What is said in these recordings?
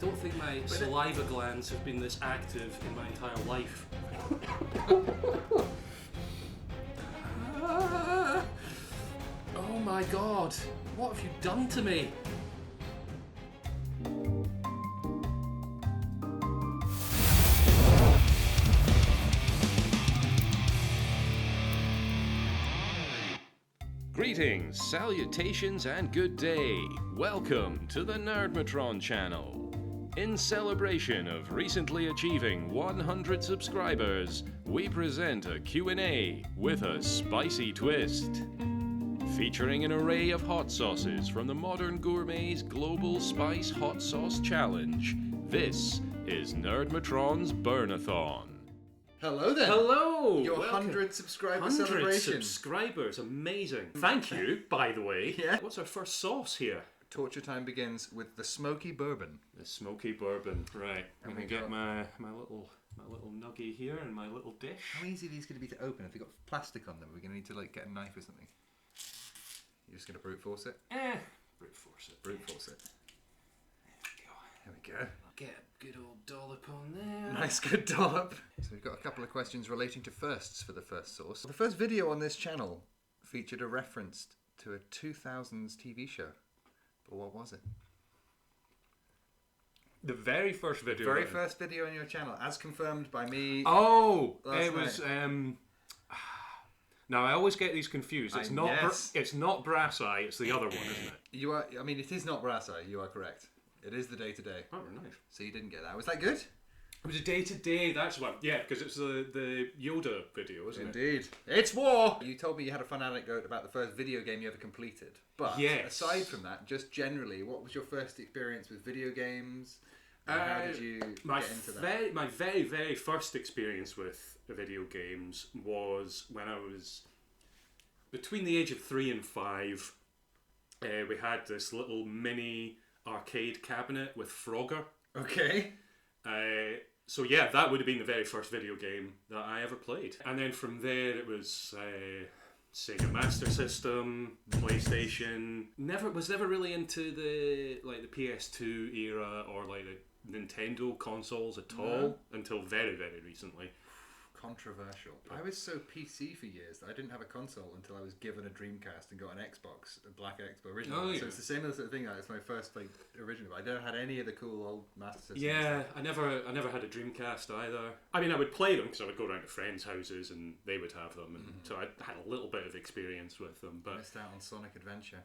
don't think my saliva glands have been this active in my entire life. Oh my god, what have you done to me? Greetings, salutations, and good day. Welcome to the Nerdmotron channel. In celebration of recently achieving 100 subscribers, we present a Q&A with a spicy twist. Featuring an array of hot sauces from the Modern Gourmet's Global Spice Hot Sauce Challenge, this is Nerdmotron's Burnathon. Hello then. Hello! Your Welcome. 100 subscriber 100 celebration. subscribers, amazing. Thank you, by the way. Yeah. What's our first sauce here? Torture time begins with the smoky bourbon. The smoky bourbon, right. I'm And gonna we get got- my little nugget here and my little dish. How easy are these going to be to open? If you've got plastic on them, we're going to need to get a knife or something. You're just going to brute force it? Brute force it. Brute force it. There we go. Get a good old dollop on there. Nice good dollop. So we've got a couple of questions relating to firsts for the first sauce. The first video on this channel featured a reference to a 2000s TV show. But what was it? The very first video. Very first video on your channel, as confirmed by me. Oh, Last it was. night. Now I always get these confused. It's not. Yes. It's not Brass Eye. It's the other one, isn't it? You are. I mean, it is not Brass Eye. You are correct. It is the day to day. Oh, nice. So you didn't get that. Was that good? It was a day to day. That's what. Yeah, because it's the Yoda video, isn't it? Indeed. It's war! You told me you had a fun anecdote about the first video game you ever completed. But Yes. aside from that, just generally, what was your first experience with video games? And how did you get into that? My very, very first experience with video games was when I was between the age of 3 and 5. We had this little mini arcade cabinet with Frogger. Okay. So yeah, that would have been the very first video game that I ever played. And then from there it was Sega Master System, PlayStation. Was never really into the PS2 era or like the Nintendo consoles at all until very, very recently. Controversial. I was so PC for years that I didn't have a console until I was given a Dreamcast and got an Xbox, a black Xbox original. Oh, yeah. So it's the same sort of thing. It's my first original. I never had any of the cool old Master Systems. Yeah, I never had a Dreamcast either. I mean, I would play them because I would go around to friends' houses and they would have them, and so I had a little bit of experience with them. But Missed out on Sonic Adventure.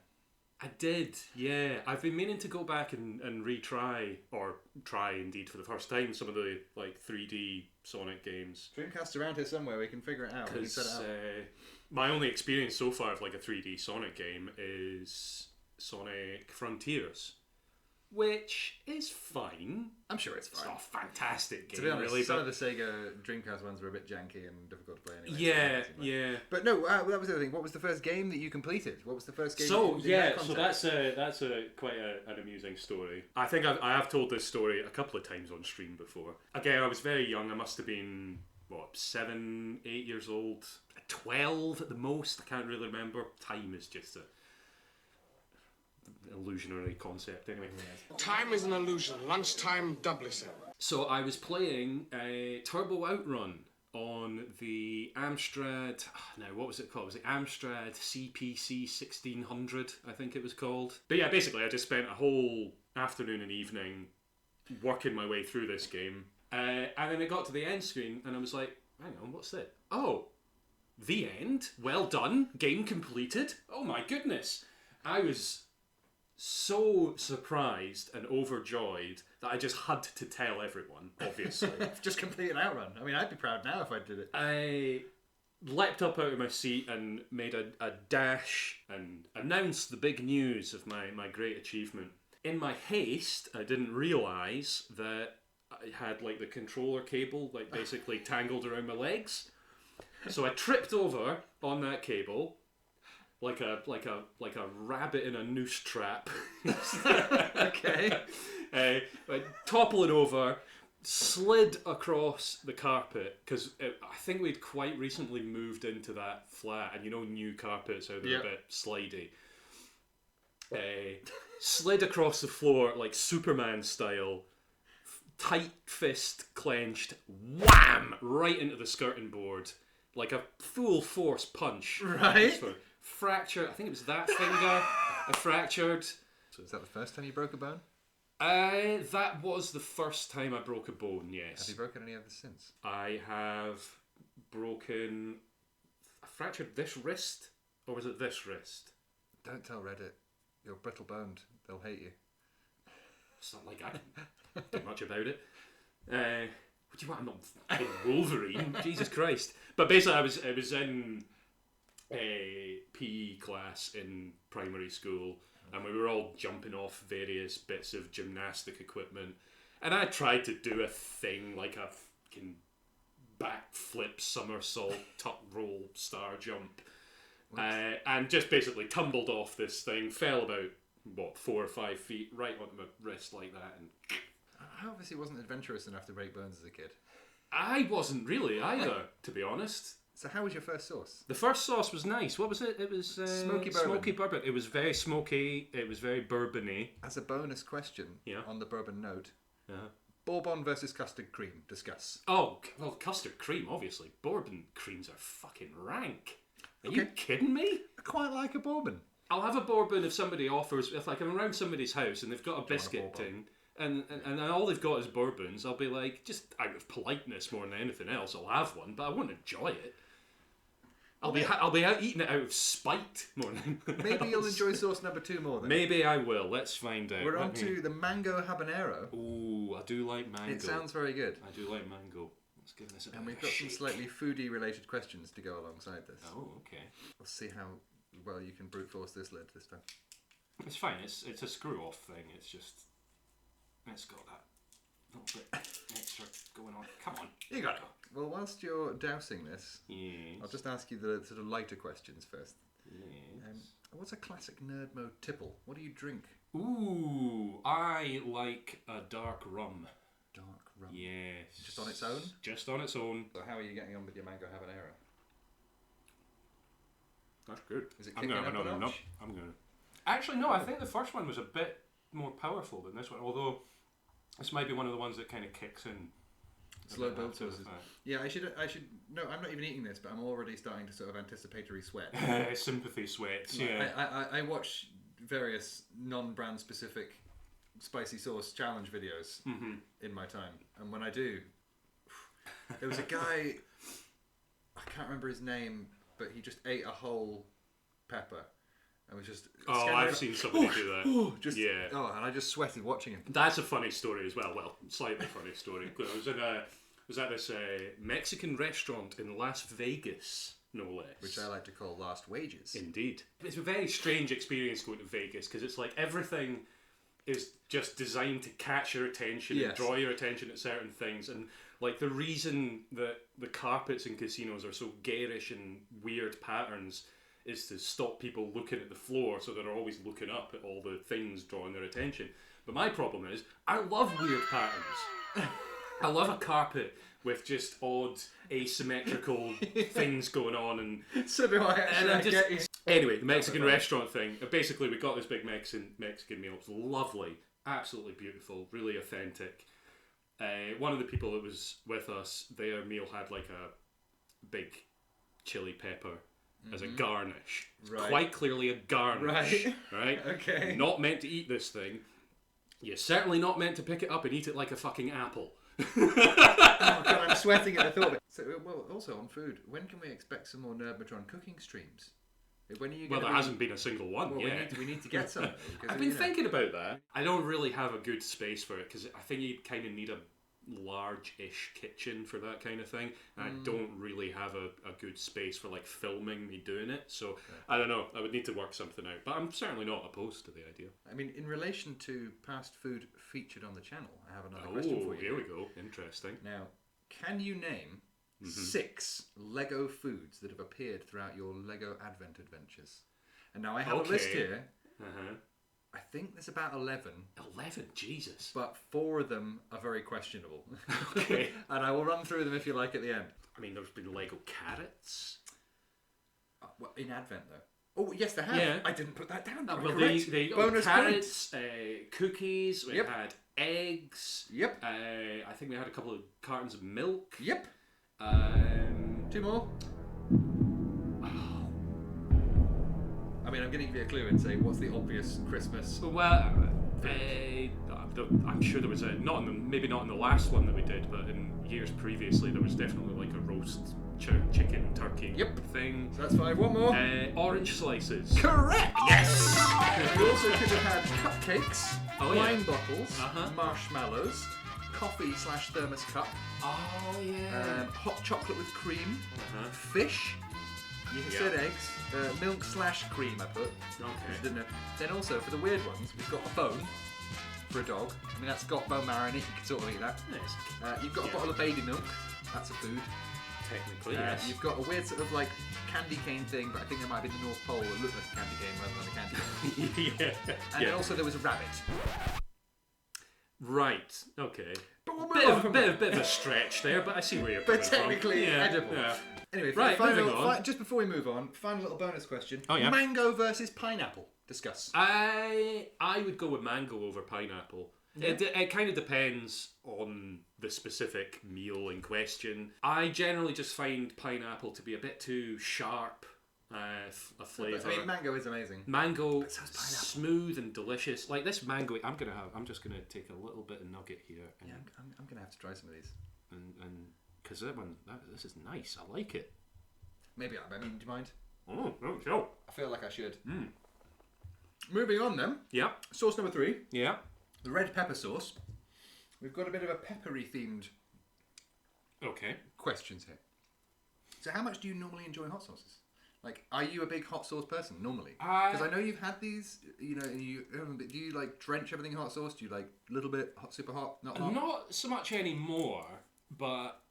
I did, yeah. I've been meaning to go back and retry, or try indeed for the first time, some of the 3D Sonic games. Dreamcast around here somewhere. We can figure it out. We can set it Because up. my only experience so far of a 3D Sonic game is Sonic Frontiers, which is fine. I'm sure it's It's fine. not a fantastic game, To be honest, really. some But of the Sega Dreamcast ones were a bit janky and difficult to play anyway. yeah, so yeah. But no, that was the other thing. What was the first game that you completed? What was the first game? So in yeah, that so context? that's quite an amusing story. I think I have told this story a couple of times on stream before. Again, I was very young. I must have been 7, 8 years old, 12 at the most. I can't really remember. Time is just a illusionary concept. Anyway, Time is an illusion. Lunchtime doubly so. so I was playing a Turbo Outrun on the Amstrad. Now, what was it called? Was it Amstrad CPC 1600? I think it was called. But yeah, basically, I just spent a whole afternoon and evening working my way through this game, and then it got to the end screen, and I was like, "Hang on, what's that? Oh, the end. Well done. Game completed. Oh my goodness!" I was so surprised and overjoyed that I just had to tell everyone, obviously. just complete an outrun. I mean, I'd be proud now if I did it. I leapt up out of my seat and made a dash and announced the big news of my great achievement. In my haste, I didn't realise that I had the controller cable basically tangled around my legs. So I tripped over on that cable like a rabbit in a noose trap. Okay. I toppling over, slid across the carpet because I think we'd quite recently moved into that flat, and new carpets are a bit slidey. Slid across the floor like Superman style, tight fist clenched, wham, right into the skirting board, like a full force punch. Right. Fractured. I think it was that finger. I fractured. So is that the first time you broke a bone? That was the first time I broke a bone. Yes. Have you broken any others since? I have broken. I fractured this wrist, or was it this wrist? Don't tell Reddit. You're brittle boned. They'll hate you. It's not like I can do much about it. What do you want? I'm not Wolverine. Jesus Christ. But basically, I was in a PE class in primary school, and we were all jumping off various bits of gymnastic equipment, and I tried to do a thing like a fucking backflip, somersault, tuck roll, star jump, and just basically tumbled off this thing, fell about 4 or 5 feet right onto my wrist like that, and I obviously wasn't adventurous enough to break bones as a kid. I wasn't really either, to be honest. So how was your first sauce? The first sauce was nice. What was it? It was Smoky bourbon. Smoky bourbon. It was very smoky. It was very bourbony. As a bonus question, on the bourbon note, Bourbon versus custard cream. Discuss. Oh, well, custard cream, obviously. Bourbon creams are fucking rank. Are you kidding me? I quite like a bourbon. I'll have a bourbon if somebody offers, if like I'm around somebody's house and they've got a biscuit thing, and all they've got is bourbons, I'll be like, just out of politeness more than anything else, I'll have one, but I won't enjoy it. I'll be out eating it out of spite more than Maybe you'll enjoy sauce number 2 more then. Maybe I will. Let's find out. We're on to the mango habanero. Ooh, I do like mango. It sounds very good. I do like mango. Let's give this a And we've got some slightly foodie related questions to go alongside this. Oh, okay. We'll see how well you can brute force this lid this time. It's fine. It's a screw off thing. It's just it's got that little bit extra going on. Come on, you got it. Well, whilst you're dousing this, I'll just ask you the sort of lighter questions first. Yes. What's a classic nerd mode tipple? What do you drink? Ooh, I like a dark rum. Dark rum. Yes. Just on its own? Just on its own. So how are you getting on with your mango habanero? That's good. Is it I'm kicking gonna up have a another notch? I'm gonna. Actually, no. I think the first one was a bit more powerful than this one. Although this might be one of the ones that kind of kicks in. Slow build sauces. Yeah, I should. No, I'm not even eating this, but I'm already starting to sort of anticipatory sweat. Sympathy sweats. Yeah. I watch various non-brand specific spicy sauce challenge videos in my time, and when I do, there was a guy. I can't remember his name, but he just ate a whole pepper. And was just. Oh, I've seen somebody do that. Yeah. Oh, and I just sweated watching him. That's a funny story as well. Well, slightly funny story. I was at this Mexican restaurant in Las Vegas, no less. Which I like to call Last Wages. Indeed. It's a very strange experience going to Vegas because it's like everything is just designed to catch your attention and draw your attention at certain things. And like the reason that the carpets in casinos are so garish and weird patterns is to stop people looking at the floor, so they're always looking up at all the things drawing their attention. But my problem is, I love weird patterns. I love a carpet with just odd, asymmetrical things going on, and so do I. Actually, Anyway, the Mexican restaurant thing. Basically, we got this big Mexican meal. It was lovely, absolutely beautiful, really authentic. One of the people that was with us, their meal had like a big chili pepper as a garnish. It's quite clearly a garnish. Right? Okay. You're not meant to eat this thing. You're certainly not meant to pick it up and eat it like a fucking apple. Oh God, I'm sweating at the thought of it. So, well, also on food, when can we expect some more Nerdmotron cooking streams? When are you there hasn't been a single one yet. We need to get some. I've been thinking about that. I don't really have a good space for it because I think you kind of need a large-ish kitchen for that kind of thing, and I don't really have a good space for like filming me doing it, so I don't know, I would need to work something out, but I'm certainly not opposed to the idea. I mean, in relation to past food featured on the channel, I have another question for you. Here we go. Interesting. Now, can you name 6 Lego foods that have appeared throughout your Lego Advent adventures? And now I have a list here. I think there's about 11. 11? Jesus. But 4 of them are very questionable. Okay. And I will run through them if you like at the end. I mean, there's been Lego carrots. Well, in Advent, though. Oh, yes, they have. Yeah. I didn't put that down. Well, Correct. they got Bonus carrots, cookies. We Yep. had eggs. Yep. I think we had a couple of cartons of milk. Yep. 2 more. I mean, I'm going to give you a clue and say, what's the obvious Christmas? Well, I'm sure there was maybe not in the last one that we did, but in years previously there was definitely like a roast chicken turkey thing. So that's 5. One more. Orange slices. Correct. Yes. We also could have had cupcakes, Oh, wine yeah. bottles, Uh-huh. marshmallows, coffee/thermos cup, Oh yeah. hot chocolate with cream, Uh-huh. fish. You said eggs, milk/cream. I put. Okay. Just didn't know. Then also for the weird ones, we've got a bone for a dog. I mean, that's got bone marrow in it. You can sort of eat that. Nice. You've got a bottle of baby milk. That's a food. Technically, yes. You've got a weird sort of like candy cane thing, but I think there might be the North Pole that looked like a candy cane rather than a candy cane. yeah. And then also there was a rabbit. Right. Okay. But we'll move on from that. Bit of a stretch there, but I see where you're But coming from. technically Yeah, edible. yeah. Anyway, Right, moving on. just before we move on, final little bonus question. Oh, yeah. Mango versus pineapple. Discuss. I would go with mango over pineapple. Yeah. It kind of depends on the specific meal in question. I generally just find pineapple to be a bit too sharp a flavour. I mean, mango is amazing. Mango, so is pineapple. smooth and delicious. Like this mango, I'm just gonna take a little bit of nugget here, and Yeah, I'm gonna have to try some of these. and because this is nice. I like it. Maybe. I mean, do you mind? Oh, sure. I feel like I should. Moving on then. Yeah, Sauce number 3, yeah. the red pepper sauce. We've got a bit of a peppery themed Okay. questions here. So, how much do you normally enjoy hot sauces? Like, are you a big hot sauce person normally? Because I know you've had these, you know, and do you like drench everything in hot sauce? Do you like a little bit hot, super hot, not hot? Not so much anymore, but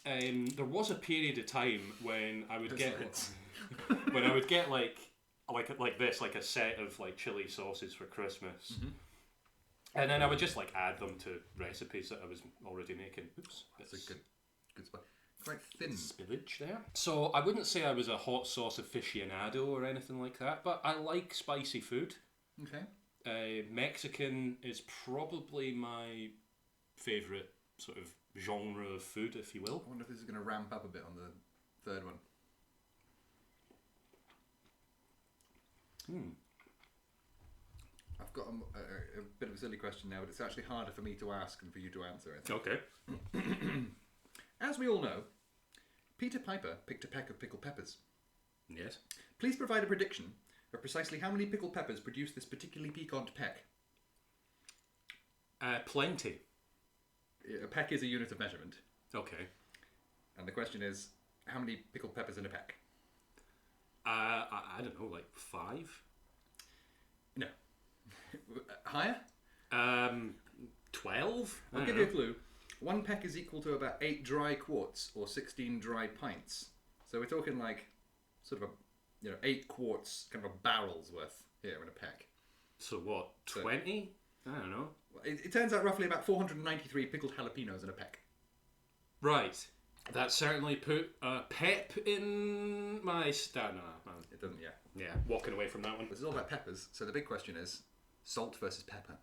there was a period of time when I would get when I would get like this, like a set of like chili sauces for Christmas, and then I would just like add them to recipes that I was already making. Oops, That's a good spot. Quite thin. spillage there. So I wouldn't say I was a hot sauce aficionado or anything like that, but I like spicy food. Okay. Mexican is probably my favourite sort of genre of food, if you will. I wonder if this is going to ramp up a bit on the third one. I've got a bit of a silly question now, but it's actually harder for me to ask than for you to answer, I think. Okay. As we all know, Peter Piper picked a peck of pickled peppers. Yes. Please provide a prediction of precisely how many pickled peppers produce this particularly piquant peck. Plenty. A peck is a unit of measurement, Okay. and the question is, how many pickled peppers in a peck? I don't know, like 5? No. Higher? 12? I'll give you a clue. 1 peck is equal to about 8 dry quarts or 16 dry pints. So we're talking like sort of 8 quarts, kind of a barrel's worth here in a peck. So what, 20? I don't know. It turns out roughly about 493 pickled jalapenos in a peck. Right. That certainly put a pep in my stamina. It doesn't, yeah. Yeah, walking away from that one. This is all about peppers, so the big question is salt versus pepper.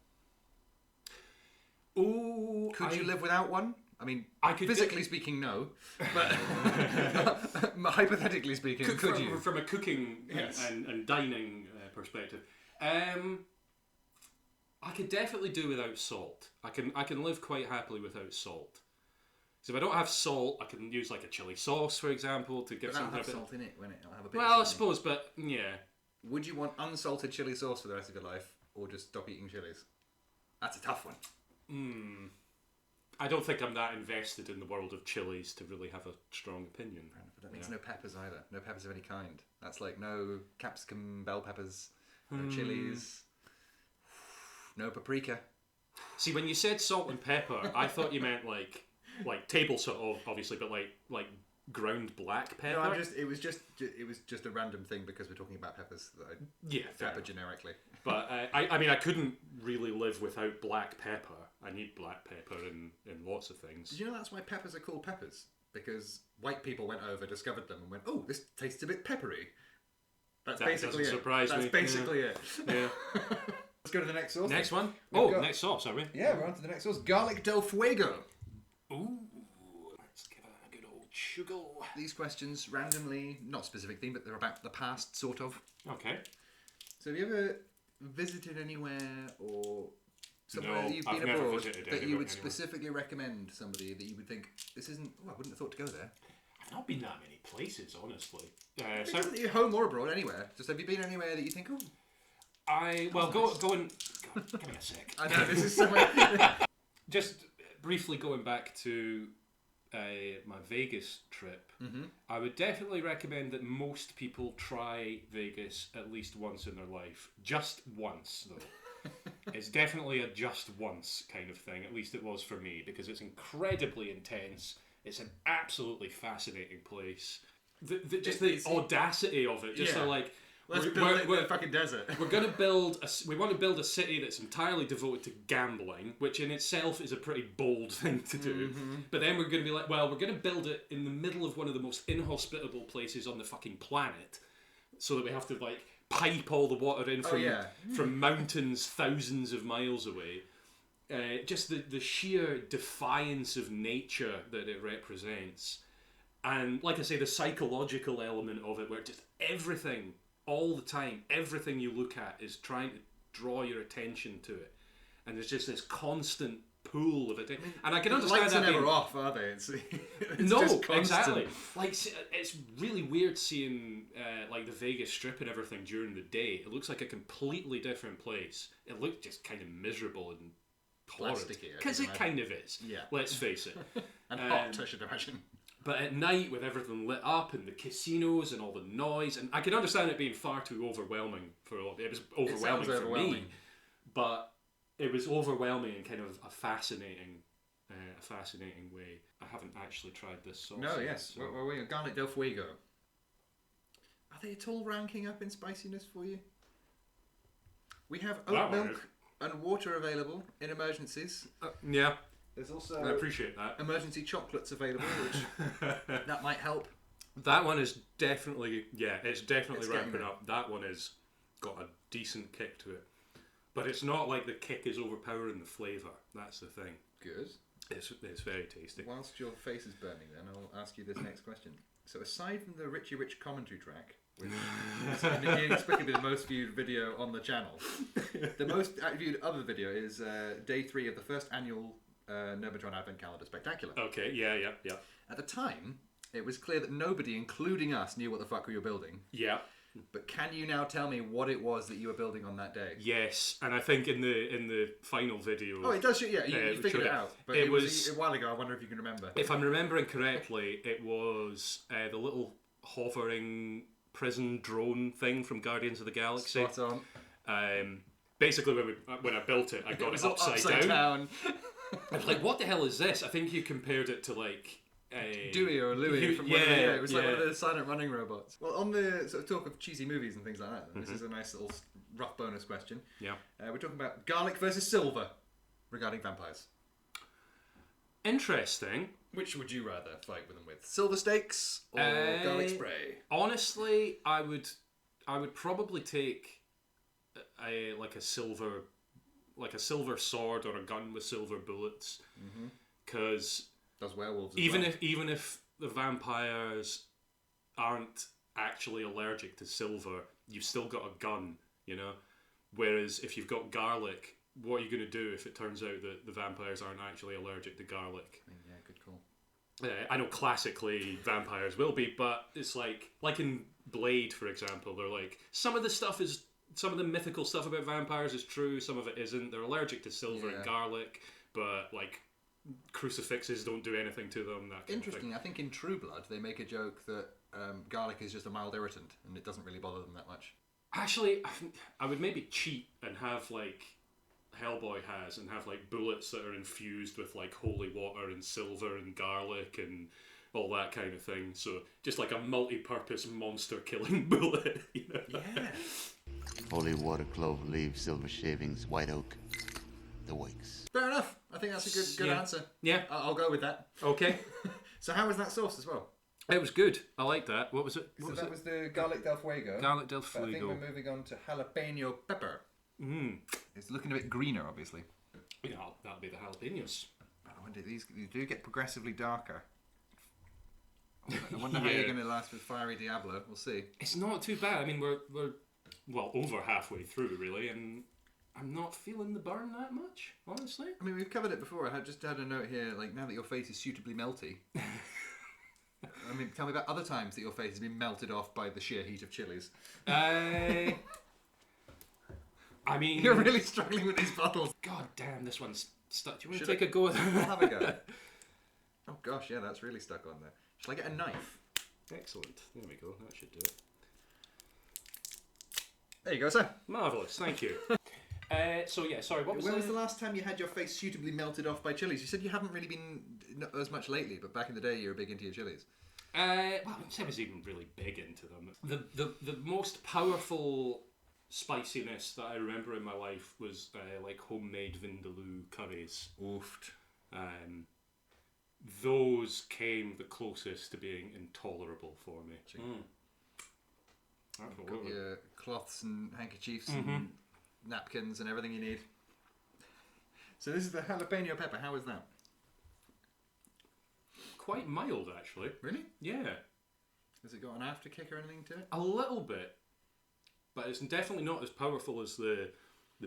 Ooh, Could you live without one? I mean, I could physically speaking, no. But hypothetically speaking, could you? From a cooking Yes. and dining perspective, I could definitely do without salt. I can live quite happily without salt. So if I don't have salt, I can use like a chili sauce, for example, to give But that'll something have a bit. salt in it when it'll have a bit. Well, I of salt in suppose, but yeah. it. Would you want unsalted chili sauce for the rest of your life, or just stop eating chilies? That's a tough one. I don't think I'm that invested in the world of chilies to really have a strong opinion. That means no peppers either. No peppers of any kind. That's like no capsicum, bell peppers, no chilies, no paprika. See, when you said salt and pepper, I thought you meant like table salt, obviously, but like ground black pepper. No, it was just a random thing because we're talking about peppers that I pepper generically. But I mean, I couldn't really live without black pepper. I need black pepper in lots of things. Did you know that's why peppers are called peppers? Because white people went over, discovered them, and went, "Oh, this tastes a bit peppery." That's That basically doesn't it. surprise me. That's basically it. Yeah. Let's go to the next sauce. Next one? We've Oh, got- next sauce, are we? Yeah, we're on to the next sauce. Garlic del fuego. Ooh, let's give it a good old sugar. These questions randomly, not specific theme, but they're about the past, sort of. Okay. So have you ever visited anywhere or somewhere No, that you've I've been never abroad visited that you anywhere- would anywhere. specifically recommend somebody that you would think, this isn't, oh, I wouldn't have thought to go there. I've not been that many places, honestly. It doesn't you're home or abroad, anywhere. Just have you been anywhere that you think, oh, go and God, give me a sec. I know, this is somewhere. Just briefly going back to my Vegas trip, I would definitely recommend that most people try Vegas at least once in their life. Just once, though. It's definitely a just once kind of thing. At least it was for me, because it's incredibly intense. It's an absolutely fascinating place. The audacity of it. Just Yeah. so like, Let's build it in the fucking desert. we're going to we want to build a city that's entirely devoted to gambling, which in itself is a pretty bold thing to do. But then we're going to be like, well, we're going to build it in the middle of one of the most inhospitable places on the fucking planet, so that we have to like pipe all the water in from mountains thousands of miles away. Just the sheer defiance of nature that it represents. And like I say, the psychological element of it, where just everything, all the time, everything you look at is trying to draw your attention to it. And there's just this constant pool of it. And I can understand Lights that are never being... off, are they? It's No, just constant. exactly. Like, it's really weird seeing like the Vegas Strip and everything during the day. It looks like a completely different place. It looked just kind of miserable and horrid. Plasticky, I Because can it kind of is. Yeah. Let's face it. And hot, I should imagine. But at night, with everything lit up and the casinos and all the noise, and I can understand it being far too overwhelming for a lot. It was overwhelming for me, but it was overwhelming in kind of a fascinating way. I haven't actually tried this sauce. No, yet, yes. so- Where were you? Garlic del fuego. Are they at all ranking up in spiciness for you? We have oat That one milk and water available in emergencies. Yeah, There's also I appreciate that. emergency chocolates available, which that might help. That one is definitely, it's definitely It's getting ramping there. up. That one has got a decent kick to it. But it's not like the kick is overpowering the flavour. That's the thing. Good. It's very tasty. Whilst your face is burning, then I'll ask you this next question. So, aside from the Richie Rich commentary track, which is inexplicably the most viewed video on the channel, the most viewed other video is day 3 of the first annual Nerdmotron Advent Calendar Spectacular. Okay, yeah. At the time, it was clear that nobody, including us, knew what the fuck we were building. Yeah. But can you now tell me what it was that you were building on that day? Yes, and I think in the final video... Oh, it does. Yeah, you figured it out. But it was a while ago. I wonder if you can remember. If I'm remembering correctly, it was the little hovering prison drone thing from Guardians of the Galaxy. Spot on. Basically, when I built it, I got it all upside down. down. I was like, what the hell is this? I think you compared it to like... Dewey or Louie from one of the, it was like yeah. one of the silent running robots. Well, on the sort of talk of cheesy movies and things like that, this is a nice little rough bonus question. Yeah. We're talking about garlic versus silver regarding vampires. Interesting. Which would you rather fight with them with? Silver stakes or garlic spray? Honestly, I would probably take a silver sword or a gun with silver bullets, because Those werewolves. even if the vampires aren't actually allergic to silver, you've still got a gun, you know. Whereas if you've got garlic, what are you going to do if it turns out that the vampires aren't actually allergic to garlic? Yeah, good call. I know classically vampires will be, but it's like in Blade, for example, they're like, some of the mythical stuff about vampires is true, some of it isn't. They're allergic to silver and garlic, but like crucifixes don't do anything to them. That kind Interesting. of thing. I think in True Blood they make a joke that garlic is just a mild irritant and it doesn't really bother them that much. Actually, I would maybe cheat and have like Hellboy has, and have like bullets that are infused with like holy water and silver and garlic and all that kind of thing. So just like a multi-purpose monster killing bullet, you know? Yeah. Holy water, clove leaves, silver shavings, white oak, the wakes. Fair enough. I think that's a good Yeah. answer. Yeah. I'll go with that. Okay. So how was that sauce as well? It was good. I liked that. What was it? What So was that it? was the garlic del fuego. Garlic del But I think Fuego. we're moving on to jalapeno pepper. Mm. It's looking a bit greener, obviously. Yeah, that'll be the jalapenos. I wonder, these do get progressively darker. I wonder how Yeah. you're going to last with Fiery Diablo. We'll see. It's not too bad. I mean, we're well over halfway through, really, and I'm not feeling the burn that much, honestly. I mean, we've covered it before. I just had a note here, like, now that your face is suitably melty. I mean, tell me about other times that your face has been melted off by the sheer heat of chilies. I mean... You're really struggling with these bottles. God damn, this one's stuck. Do you want to Should take a go at I'll that? have a go. Oh gosh, yeah, that's really stuck on there. Shall I get a knife? Excellent. There we go. That should do it. There you go, sir. Marvellous. Thank you. So, yeah, sorry, what was When was the last time you had your face suitably melted off by chilies? You said you haven't really been not as much lately, but back in the day you were big into your chilies. Well, I was even really big into them. The most powerful spiciness that I remember in my life was like homemade vindaloo curries. Oofed. Those came the closest to being intolerable for me. That's what Got we were- your cloths and handkerchiefs and napkins and everything you need. So this is the jalapeno pepper. How is that? Quite mild, actually. Really? Yeah, Has it got an after kick or anything to it? a little bit, but it's definitely not as powerful as the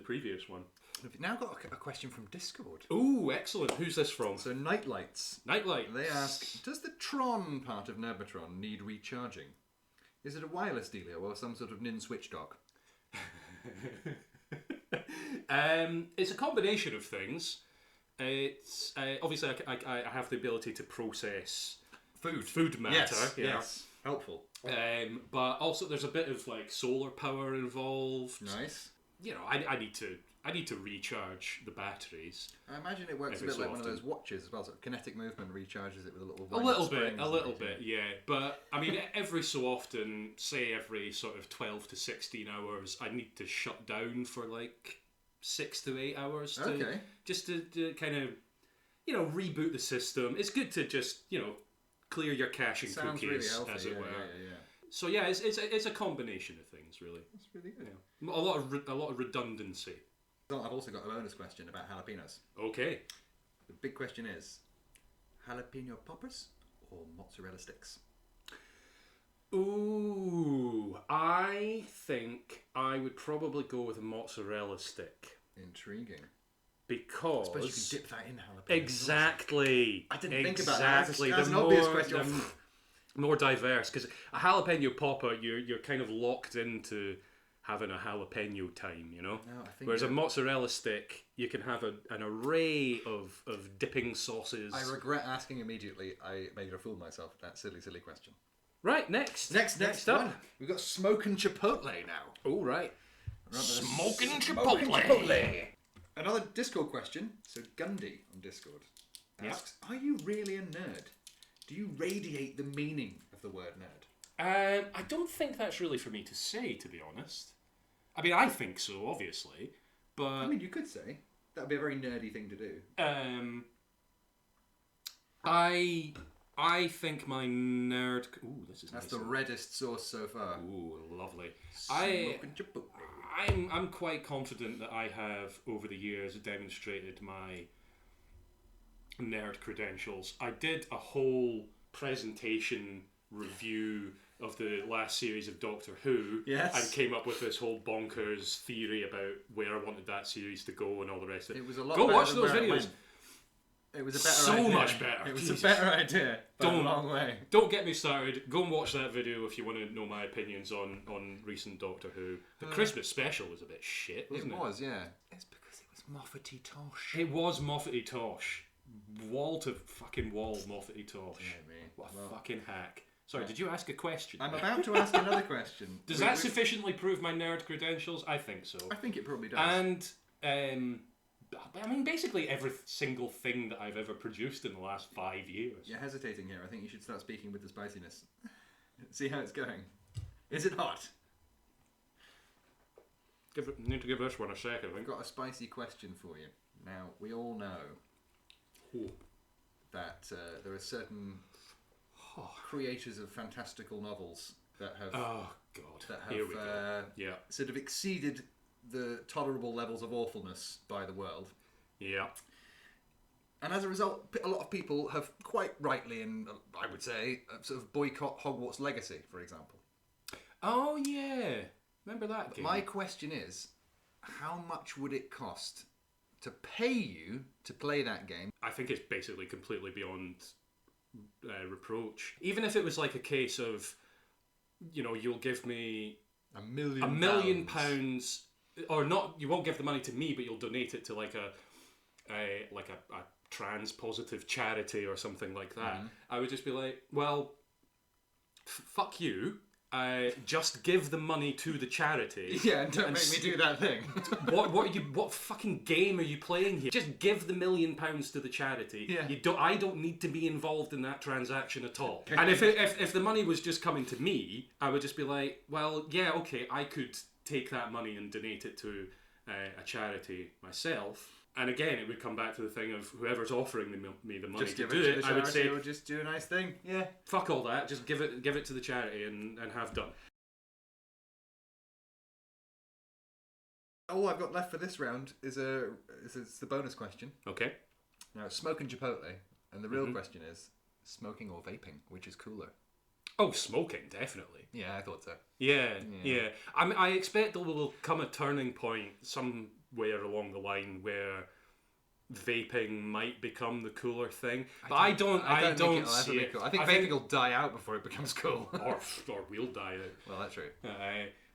previous one. We've now got a question from Discord. Ooh, excellent. Who's this from? So Nightlights. Nightlight. They ask, does the Tron part of Nerdmotron need recharging? Is it a wireless dealio or some sort of nin switch dock? It's a combination of things. It's obviously I have the ability to process food matter. Yes, yeah. yes. Helpful. But also there's a bit of like solar power involved. Nice. You know, I need to recharge the batteries. I imagine it works Every a bit so like one of often. those watches as well. So kinetic movement recharges it with a little. A little bit, yeah. But I mean, every so often, say every sort of 12 to 16 hours, I need to shut down for like 6 to 8 hours to just to kind of, you know, reboot the system. It's good to just, you know, clear your cache and Sounds cookies, really healthy. as it were. Yeah. So yeah, it's a combination of things, really. That's really good. Yeah. A lot of redundancy. Well, I've also got a bonus question about jalapenos. Okay. The big question is, jalapeno poppers or mozzarella sticks? Ooh, I think I would probably go with a mozzarella stick. Intriguing. Because I suppose you can dip that in jalapeno. exactly, I didn't think about exactly. that. That's The an obvious more- question. the more diverse, because a jalapeno popper, you're kind of locked into having a jalapeno time, you know. No, I think Whereas a mozzarella stick, you can have an array of dipping sauces. I regret asking immediately. I made a fool of myself with that silly question. Right, next Next up. one. We've got smoking chipotle now. Oh, right. Smoking chipotle. Another Discord question. So Gundy on Discord asks, are you really a nerd? Do you radiate the meaning of the word nerd? I don't think that's really for me to say, to be honest. I mean, I think so, obviously, but I mean, you could say. That would be a very nerdy thing to do. I think my nerd. Ooh, this is That's nice. the reddest source so far. Ooh, lovely. Smoking chipotle. I'm quite confident that I have over the years demonstrated my nerd credentials. I did a whole presentation review of the last series of Doctor Who, Yes. and came up with this whole bonkers theory about where I wanted that series to go and all the rest of it. It was a lot Go better watch than those where it videos. went. It was a better So idea. much better. It was Jesus. a better idea. By Don't- a long way. Don't get me started. Go and watch that video if you want to know my opinions on recent Doctor Who. The Christmas special was a bit shit, wasn't it? It was, yeah. It's because it was Moffat-y tosh. It was Moffat-y tosh. Wall to fucking wall Moffat-y tosh. Yeah, mate. What a Well- fucking hack. Sorry, did you ask a question? I'm about to ask another question. Does that sufficiently prove my nerd credentials? I think so. I think it probably does. And, I mean, basically every single thing that I've ever produced in the last 5 years. You're hesitating here. I think you should start speaking with the spiciness. See how it's going. Is it hot? Need to give this one a second, I I've think. got a spicy question for you. Now, we all know Oh. that there are certain creators of fantastical novels that have Oh God! Here we go. Yeah. sort of exceeded the tolerable levels of awfulness by the world. Yeah. And as a result, a lot of people have quite rightly, and I would say, sort of boycott Hogwarts Legacy, for example. Oh yeah. Remember that game? My question is, how much would it cost to pay you to play that game? I think it's basically completely beyond reproach. Even if it was like a case of, you'll give me £1 million pounds, or not. You won't give the money to me, but you'll donate it to like a trans positive charity or something like that. I would just be like, well, fuck you. Just give the money to the charity. Yeah, and don't make me do that thing. What fucking game are you playing here? Just give the £1 million to the charity. Yeah. I don't need to be involved in that transaction at all. And if the money was just coming to me, I would just be like, well, yeah, okay, I could take that money and donate it to a charity myself. And again, it would come back to the thing of whoever's offering me the money Just to give do it to it. the I would charity, say, or just do a nice thing. Yeah. fuck all that. Just give it to the charity and have done. All I've got left for this round is the bonus question. Okay. Now, smoking Chipotle, and the real question is, smoking or vaping, which is cooler? Oh, smoking, definitely. Yeah, I thought so. Yeah. I expect there will come a turning point somewhere along the line where vaping might become the cooler thing. But I don't see it. Cool. I think vaping will die out before it becomes cool. or we'll die out. Well, that's true.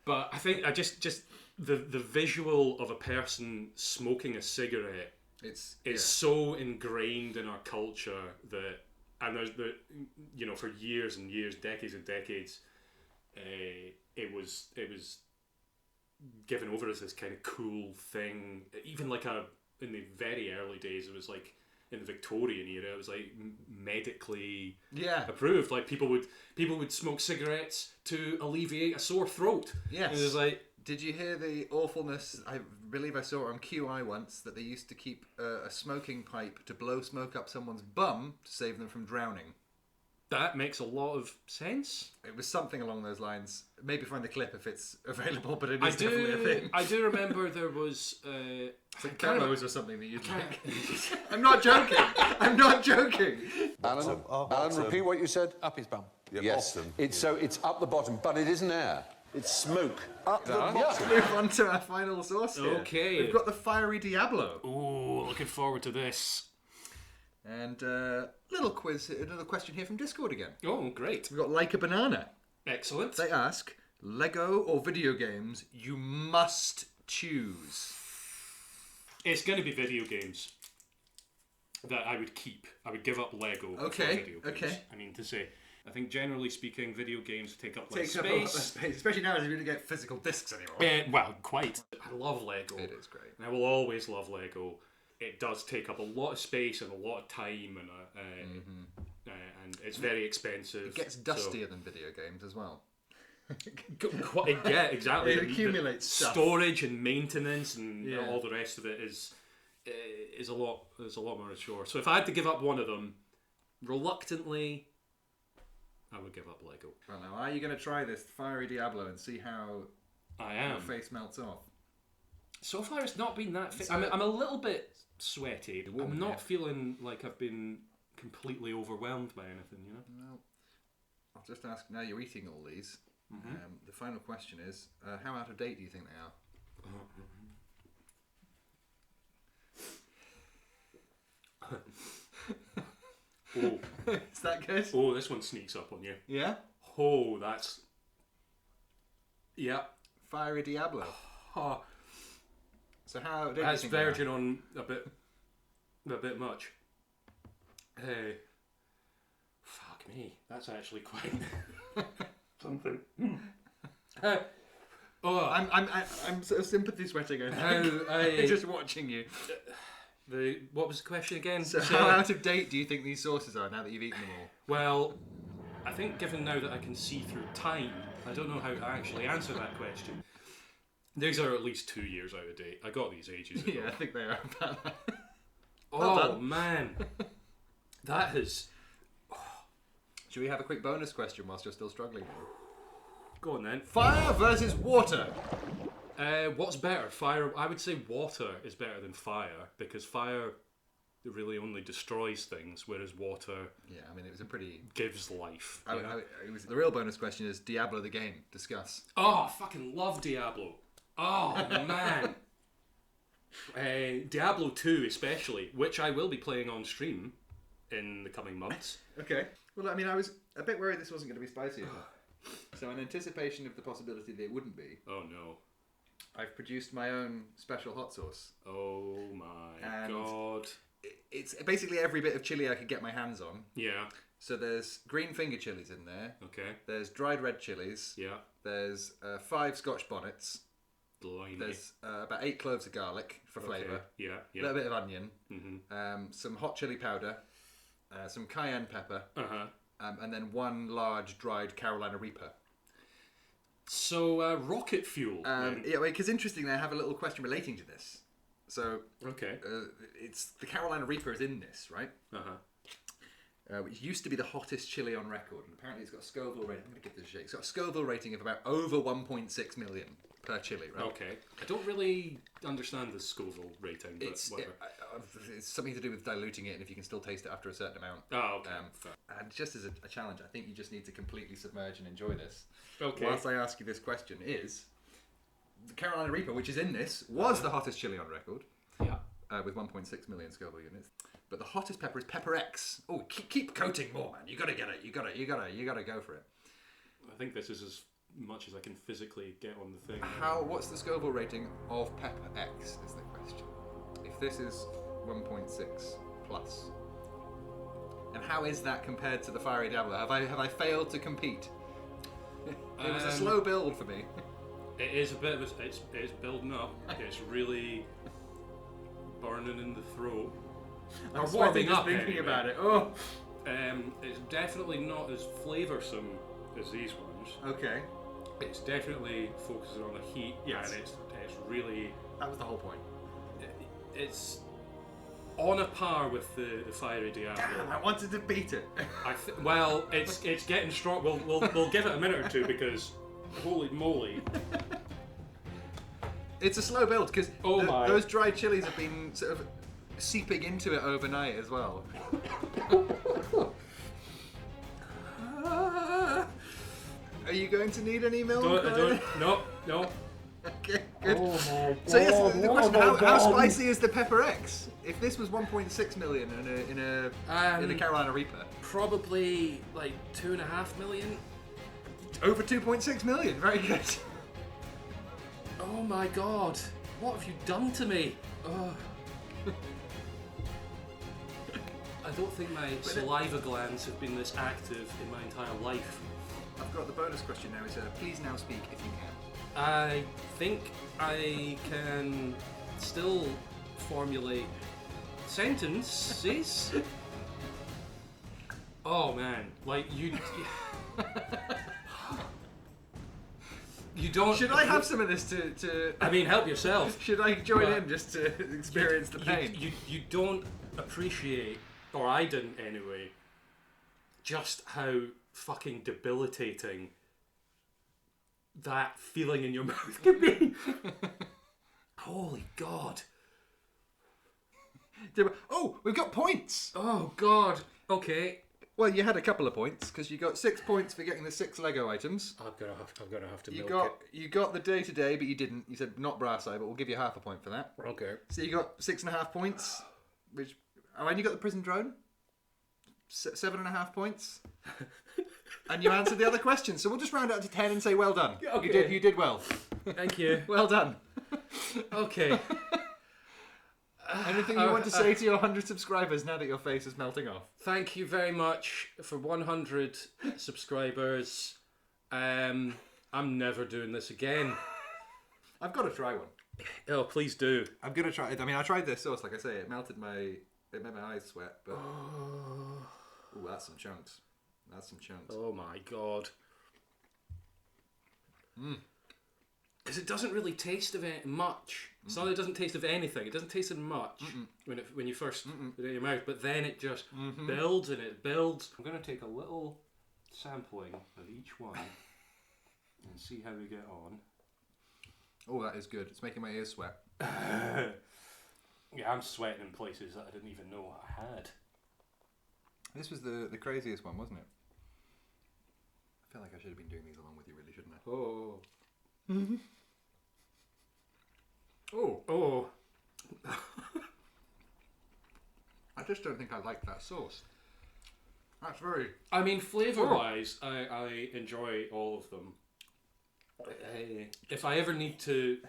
But I think just the visual of a person smoking a cigarette is so ingrained in our culture that, and there's for years and years, decades and decades, it was given over as this kind of cool thing. Even like in the very early days, it was like in the Victorian era, it was like medically approved. Like people would smoke cigarettes to alleviate a sore throat. Yes. And it was like, did you hear the awfulness? I believe I saw it on QI once that they used to keep a smoking pipe to blow smoke up someone's bum to save them from drowning. that makes a lot of sense. It was something along those lines. Maybe find the clip if it's available, but it is definitely a thing. I do remember there was... Camos or something that you drink. I'm not joking. I'm not joking. Alan, repeat what you said. Up his bum. Yes. It's up the bottom, but it isn't air. It's smoke. Up the bottom. Let's move on to our final source here. Okay. We've got the Fiery Diablo. Ooh, looking forward to this. And little quiz, another question here from Discord again. Oh, great. We've got Like a Banana. Excellent. They ask, Lego or video games you must choose? It's going to be video games that I would keep. I would give up Lego for video games. Okay. I mean, to say, I think generally speaking, video games take up less Takes up a lot of space. space, especially now as we don't get physical discs anymore. Well, quite. I love Lego. It is great. And I will always love Lego. It does take up a lot of space and a lot of time, and it's very expensive. It gets dustier than video games as well. Yeah, exactly. It accumulates stuff. Storage and maintenance and all the rest of it is a lot. There's a lot more ashore. So if I had to give up one of them, reluctantly, I would give up Lego. Well, now, are you going to try this Fiery Diablo and see how your face melts off? So far, it's not been that. I'm a little bit sweaty. I'm not feeling like I've been completely overwhelmed by anything. You know. Well, I'll just ask. Now you're eating all these. The final question is, how out of date do you think they are? Oh. Is that good? Oh, this one sneaks up on you. Yeah? Oh, that's... Yeah. Fiery Diablo. Oh. So how out of date That's do you think verging on a bit much. Hey. Fuck me. That's actually quite... something. I'm sort of sympathy sweating over just watching you. What was the question again? So how out of date do you think these sauces are now that you've eaten them all? Well, I think given now that I can see through time, I don't know how to actually answer that question. These are at least 2 years out of date. I got these ages ago. Yeah, I think they are about that. Oh man, that has. Should we have a quick bonus question whilst you're still struggling? Go on then. Fire versus water. What's better? Fire. I would say water is better than fire because fire really only destroys things, whereas water Yeah, I mean, it was a pretty... gives life. It was the real bonus question is Diablo the game. Discuss. Oh, I fucking love Diablo. Oh, man. Diablo 2 especially, which I will be playing on stream in the coming months. Okay. Well, I mean, I was a bit worried this wasn't going to be spicy enough. So in anticipation of the possibility that it wouldn't be, Oh, no. I've produced my own special hot sauce. Oh, my And- God. It's basically every bit of chili I could get my hands on. Yeah. So there's green finger chilies in there. Okay. There's dried red chilies. Yeah. There's 5 Scotch bonnets. Blimey. There's about 8 cloves of garlic for flavour. Okay. Yeah. A Yeah. little bit of onion. Mm-hmm. Some hot chili powder. Some cayenne pepper. Uh-huh. And then 1 large dried Carolina Reaper. So, rocket fuel. then. Yeah, because interestingly, I have a little question relating to this. So, Okay. it's the Carolina Reaper is in this, right? Uh-huh. Which used to be the hottest chili on record, and apparently it's got a Scoville rating. I'm going to give this a shake. It's got a Scoville rating of about over 1.6 million per chili, right? Okay. I don't really understand the Scoville rating, but whatever. It's something to do with diluting it, and if you can still taste it after a certain amount. Oh, okay. And just as a challenge, I think you just need to completely submerge and enjoy this. Okay. Whilst I ask you this question, is the Carolina Reaper, which is in this, was the hottest chili on record. Yeah. With 1.6 million Scoville units. But the hottest pepper is Pepper X. Oh, keep coating more, man. You gotta get it. You gotta go for it. I think this is as much as I can physically get on the thing. What's the Scoville rating of Pepper X is the question. If this is 1.6 plus. And how is that compared to the Fiery Dabbler? Have I failed to compete? It was a slow build for me. It is a bit of a, it's building up. It's really burning in the throat. I'm Or sweating warming just up thinking anyway. about it. Oh. It's definitely not as flavoursome as these ones. Okay. It's definitely focusing on the heat. Yes. And it's really That was the whole point. it's on a par with the Fiery Diablo. Damn, I wanted to beat it. Well, it's getting strong. We'll give it a minute or two because holy moly. It's a slow build because my. those dried chilies have been sort of seeping into it overnight as well. Are you going to need any milk? No. Okay, good. So yes, the question: how spicy is the Pepper X? If this was 1.6 million in a Carolina Reaper, Probably like 2.5 million. over 2.6 million. Very good. Oh my god. What have you done to me? Oh. I don't think my saliva glands have been this active in my entire life. I've got the bonus question now. Is please now speak if you can. I think I can still formulate sentences. Oh man, like you don't. Should I have some of this to I mean, help yourself. Should I join But in just to experience the pain? You don't appreciate, or I didn't anyway, just how fucking debilitating that feeling in your mouth can be. Holy God. Oh, we've got points. Oh God. Okay. Well, you had a couple of points because you got 6 points for getting the 6 Lego items. I'm gonna have to. You got the day to day, but you didn't. You said not brass eye, but we'll give you half a point for that. Okay. So you got 6.5 points, which and you got the prison drone. 7.5 points. And you answered the other questions, so we'll just round out to 10 and say well done. Okay. You did well. Thank you. Well done. Okay. Anything you want to say to your 100 subscribers now that your face is melting off? Thank you very much for 100 subscribers. I'm never doing this again. I've got to try one. Oh, please do. I'm gonna try it. I mean, I tried this sauce. Like I say, it made my eyes sweat. But ooh, that's some chunks. That's some chunks. Oh my God. Because it doesn't really taste of it much. It's not that it doesn't taste of anything. It doesn't taste of much when you first put it in your mouth. But then it just builds and it builds. I'm gonna take a little sampling of each one and see how we get on. Oh, that is good. It's making my ears sweat. Yeah, I'm sweating in places that I didn't even know I had. This was the craziest one, wasn't it? I feel like I should have been doing these along with you, really, shouldn't I? Oh. Oh. Oh. I just don't think I like that sauce. That's very... I mean, flavour-wise, I enjoy all of them. If I ever need to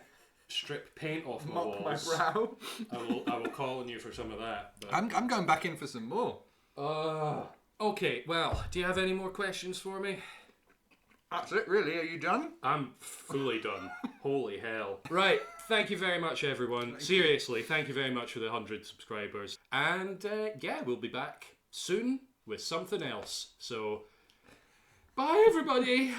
strip paint off my Mop walls, my brow. I will call on you for some of that. But... I'm going back in for some more. Okay, well, do you have any more questions for me? That's it, really. Are you done? I'm fully done. Holy hell. Right, thank you very much, everyone. Seriously, thank you very much for the 100 subscribers. And yeah, we'll be back soon with something else. So, bye, everybody.